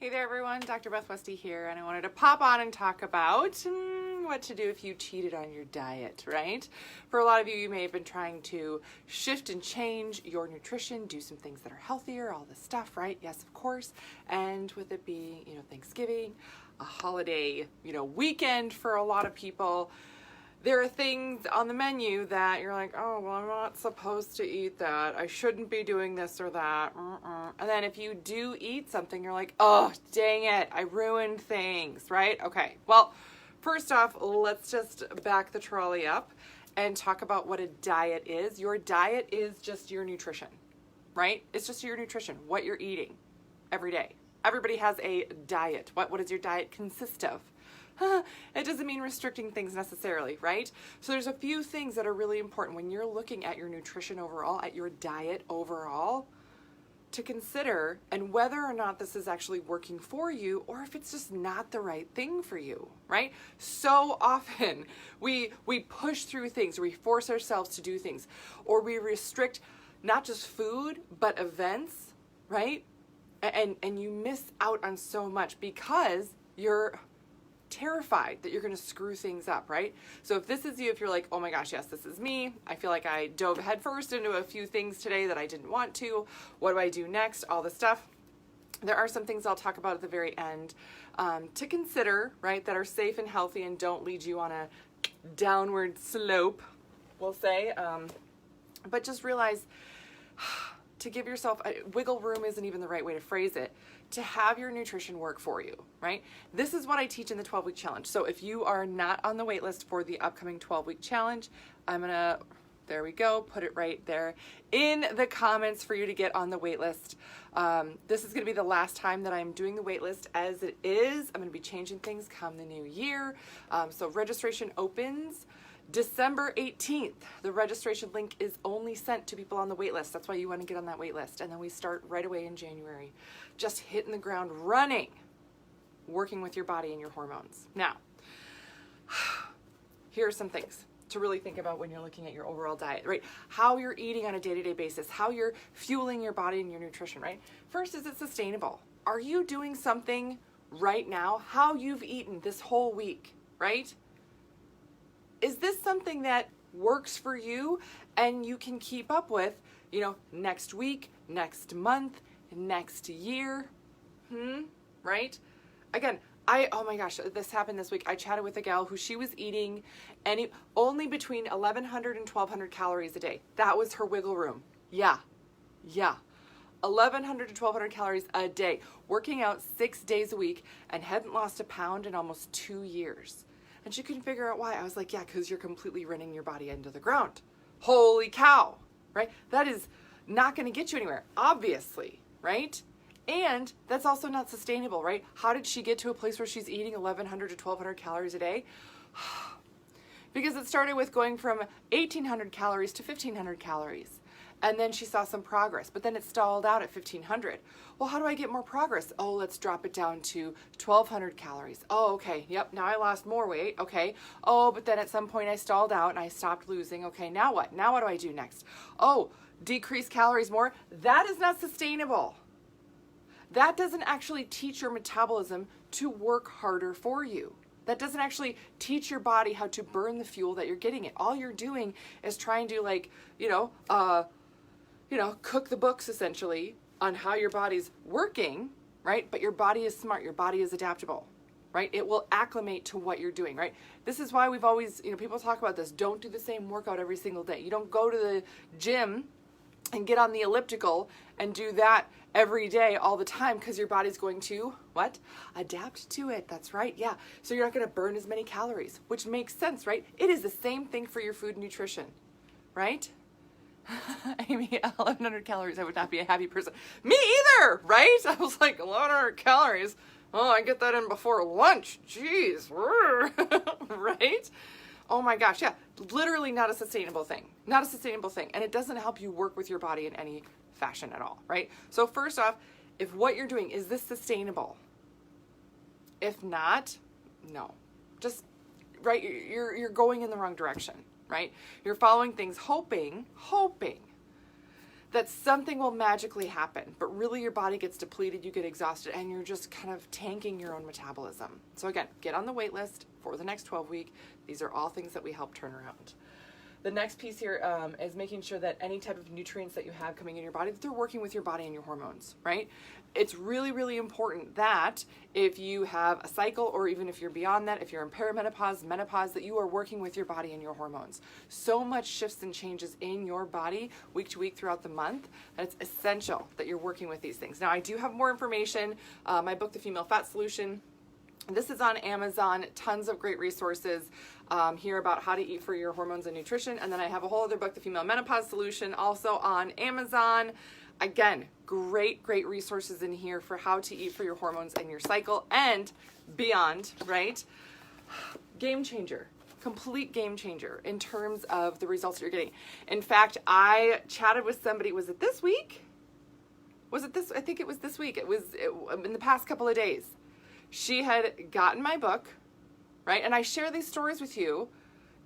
Hey there everyone, Dr. Beth Westy here, and I wanted to pop on and talk about what to do if you cheated on your diet, right? For a lot of you, you may have been trying to shift and change your nutrition, do some things that are healthier, all this stuff, right? Yes, of course. And with it being, Thanksgiving, a holiday, weekend for a lot of people, there are things on the menu that you're like, oh, well, I'm not supposed to eat that. I shouldn't be doing this or that. And then if you do eat something, you're like, oh, dang it, I ruined things, right? Okay, well, first off, let's just back the trolley up and talk about what a diet is. Your diet is just your nutrition, right? It's just your nutrition, what you're eating every day. Everybody has a diet. What does your diet consist of? It doesn't mean restricting things necessarily, right? So there's a few things that are really important when you're looking at your nutrition overall, at your diet overall, to consider, and whether or not this is actually working for you or if it's just not the right thing for you, right? So often we push through things, or we force ourselves to do things, or we restrict not just food, but events, right? And you miss out on so much because you're terrified that you're going to screw things up, right? So if this is you, if you're like, oh my gosh, yes, this is me. I feel like I dove headfirst into a few things today that I didn't want to. What do I do next? All this stuff. There are some things I'll talk about at the very end to consider, right, that are safe and healthy and don't lead you on a downward slope, we'll say. But just realize to give yourself wiggle room isn't even the right way to phrase it, to have your nutrition work for you, right? This is what I teach in the 12-week challenge. So if you are not on the wait list for the upcoming 12-week challenge, I'm gonna, there we go, put it right there in the comments for you to get on the wait list. This is gonna be the last time that I'm doing the wait list as it is. I'm gonna be changing things come the new year. So registration opens December 18th. The registration link is only sent to people on the wait list. That's why you want to get on that wait list. And then we start right away in January, just hitting the ground running, working with your body and your hormones. Now, here are some things to really think about when you're looking at your overall diet, right? How you're eating on a day-to-day basis, how you're fueling your body and your nutrition, right? First, is it sustainable? Are you doing something right now, how you've eaten this whole week, right? Is this something that works for you and you can keep up with, next week, next month, next year? Right? Again, oh my gosh, this happened this week. I chatted with a gal who she was eating only between 1,100 and 1,200 calories a day. That was her wiggle room. Yeah. 1,100 to 1,200 calories a day, working out 6 days a week, and hadn't lost a pound in almost 2 years. And she couldn't figure out why. I was like, yeah, because you're completely running your body into the ground. Holy cow, right? That is not going to get you anywhere, obviously, right? And that's also not sustainable, right? How did she get to a place where she's eating 1,100 to 1,200 calories a day? Because it started with going from 1,800 calories to 1,500 calories. And then she saw some progress, but then it stalled out at 1,500. Well, how do I get more progress? Oh, let's drop it down to 1,200 calories. Oh, okay. Yep. Now I lost more weight. Okay. Oh, but then at some point I stalled out and I stopped losing. Okay. Now what? Now what do I do next? Oh, decrease calories more. That is not sustainable. That doesn't actually teach your metabolism to work harder for you. That doesn't actually teach your body how to burn the fuel that you're getting it. All you're doing is trying to cook the books essentially on how your body's working, right? But your body is smart. Your body is adaptable, right? It will acclimate to what you're doing, right? This is why we've always, people talk about this. Don't do the same workout every single day. You don't go to the gym and get on the elliptical and do that every day all the time because your body's going to, what? Adapt to it. That's right. Yeah. So you're not going to burn as many calories, which makes sense, right? It is the same thing for your food and nutrition, right? Amy, 1,100 calories, I would not be a happy person. Me either, right? I was like, 1,100 calories. Oh, I get that in before lunch. Jeez. Right? Oh my gosh, yeah. Literally not a sustainable thing. Not a sustainable thing. And it doesn't help you work with your body in any fashion at all, right? So first off, if what you're doing, is this sustainable? If not, no. Just, right, you're going in the wrong direction. Right? You're following things hoping that something will magically happen, but really your body gets depleted, you get exhausted, and you're just kind of tanking your own metabolism. So again, get on the wait list for the next 12 week. These are all things that we help turn around. The next piece here is making sure that any type of nutrients that you have coming in your body, that they're working with your body and your hormones, right? It's really, really important that if you have a cycle, or even if you're beyond that, if you're in perimenopause, menopause, that you are working with your body and your hormones. So much shifts and changes in your body week to week throughout the month that it's essential that you're working with these things. Now, I do have more information. My book, The Female Fat Solution, this is on Amazon, tons of great resources here about how to eat for your hormones and nutrition. And then I have a whole other book, The Female Menopause Solution, also on Amazon. Again, great resources in here for how to eat for your hormones and your cycle and beyond, right? Game changer, complete game changer in terms of the results that you're getting. In fact, I chatted with somebody, was it this week? Was it this? I think it was this week. It was in the past couple of days. She had gotten my book, right? And I share these stories with you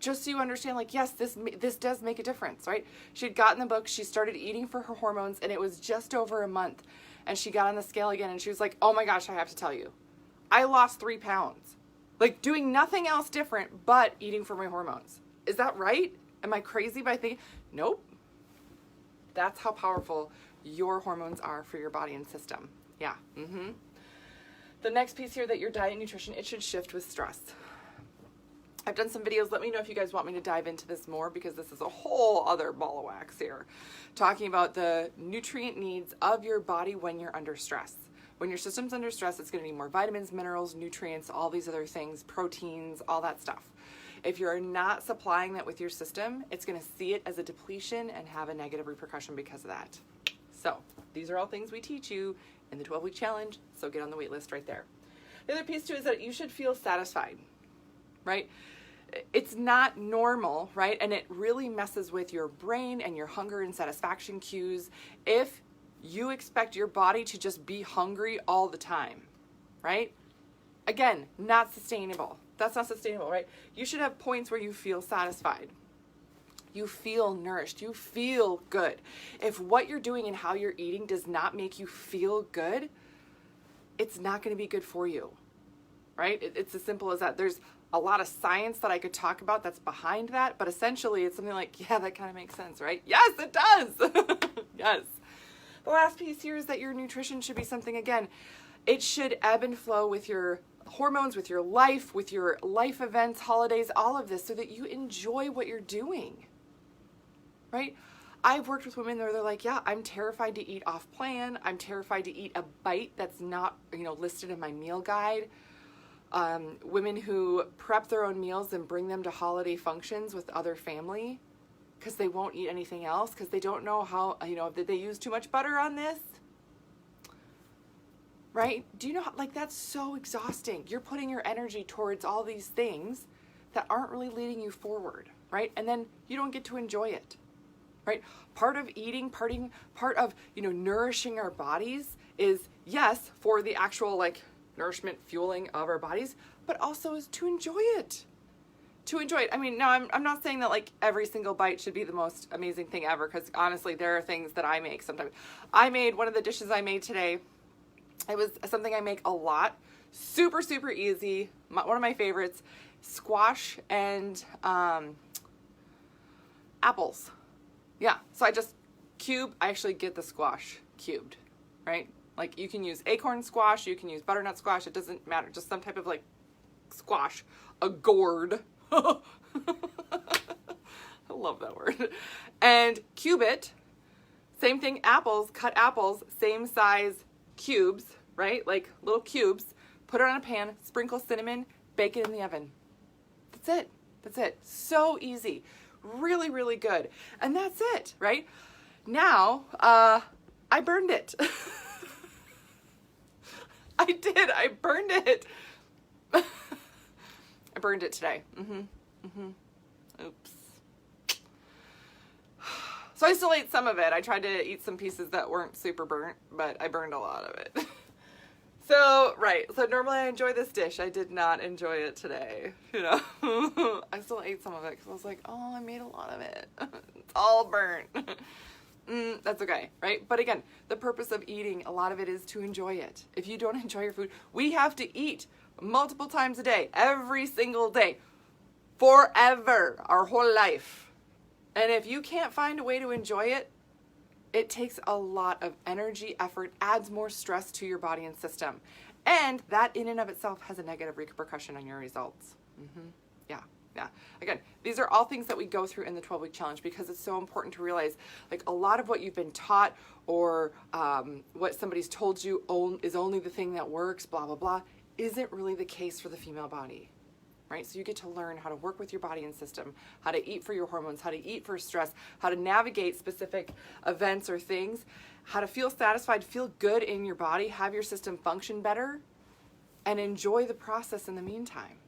just so you understand, like, yes, this does make a difference, right? She had gotten the book, she started eating for her hormones, and it was just over a month. And she got on the scale again, and she was like, oh my gosh, I have to tell you, I lost 3 pounds. Like, doing nothing else different but eating for my hormones. Is that right? Am I crazy by thinking? Nope. That's how powerful your hormones are for your body and system. Yeah. The next piece here, that your diet and nutrition, it should shift with stress. I've done some videos. Let me know if you guys want me to dive into this more, because this is a whole other ball of wax here, talking about the nutrient needs of your body when you're under stress. When your system's under stress, it's going to need more vitamins, minerals, nutrients, all these other things, proteins, all that stuff. If you're not supplying that with your system, it's going to see it as a depletion and have a negative repercussion because of that. So these are all things we teach you in the 12-week challenge, so get on the wait list right there. The other piece too is that you should feel satisfied, right? It's not normal, right? And it really messes with your brain and your hunger and satisfaction cues if you expect your body to just be hungry all the time, right? Again, not sustainable. That's not sustainable, right? You should have points where you feel satisfied. You feel nourished. You feel good. If what you're doing and how you're eating does not make you feel good, it's not going to be good for you, right? It's as simple as that. There's a lot of science that I could talk about that's behind that, but essentially it's something like, yeah, that kind of makes sense, right? Yes, it does. Yes. The last piece here is that your nutrition should be something, again, it should ebb and flow with your hormones, with your life events, holidays, all of this, so that you enjoy what you're doing, right? I've worked with women where they're like, yeah, I'm terrified to eat off plan. I'm terrified to eat a bite that's not, listed in my meal guide. Women who prep their own meals and bring them to holiday functions with other family because they won't eat anything else because they don't know how, did they use too much butter on this? Right? Do you know, that's so exhausting. You're putting your energy towards all these things that aren't really leading you forward, right? And then you don't get to enjoy it, right? Part of eating, part of, nourishing our bodies is, yes, for the actual, nourishment, fueling of our bodies, but also is to enjoy it. To enjoy it. I mean, no, I'm not saying that every single bite should be the most amazing thing ever, because honestly, there are things that I make sometimes. I made one of the dishes I made today. It was something I make a lot. Super, super easy. One of my favorites, squash and apples. Yeah, so I just I actually get the squash cubed, right? You can use acorn squash, you can use butternut squash, it doesn't matter. Just some type of squash, a gourd. I love that word. And cube it. Same thing, apples, cut apples, same size cubes, right? Little cubes. Put it on a pan, sprinkle cinnamon, bake it in the oven. That's it. So easy. Really, really good. And that's it, right? Now, I burned it. I did. I burned it. I burned it today. Oops. So I still ate some of it. I tried to eat some pieces that weren't super burnt, but I burned a lot of it. So, right. So normally I enjoy this dish. I did not enjoy it today. I still ate some of it because I was like, oh, I made a lot of it. It's all burnt. that's okay, right? But again, the purpose of eating, a lot of it is to enjoy it. If you don't enjoy your food, we have to eat multiple times a day, every single day, forever, our whole life. And if you can't find a way to enjoy it, it takes a lot of energy, effort, adds more stress to your body and system. And that in and of itself has a negative repercussion on your results. Yeah. Again, these are all things that we go through in the 12-week challenge because it's so important to realize, like, a lot of what you've been taught or what somebody's told you is only the thing that works, blah, blah, blah, isn't really the case for the female body, right? So you get to learn how to work with your body and system, how to eat for your hormones, how to eat for stress, how to navigate specific events or things, how to feel satisfied, feel good in your body, have your system function better, and enjoy the process in the meantime.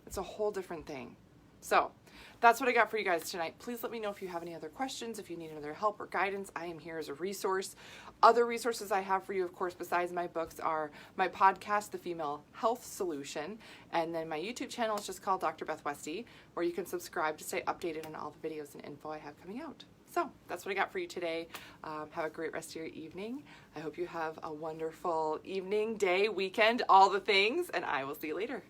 It's a whole different thing. So that's what I got for you guys tonight. Please let me know if you have any other questions, if you need another help or guidance. I am here as a resource. Other resources I have for you, of course, besides my books are my podcast, The Female Health Solution, and then my YouTube channel is just called Dr. Beth Westy, where you can subscribe to stay updated on all the videos and info I have coming out. So that's what I got for you today. Have a great rest of your evening. I hope you have a wonderful evening, day, weekend, all the things, and I will see you later.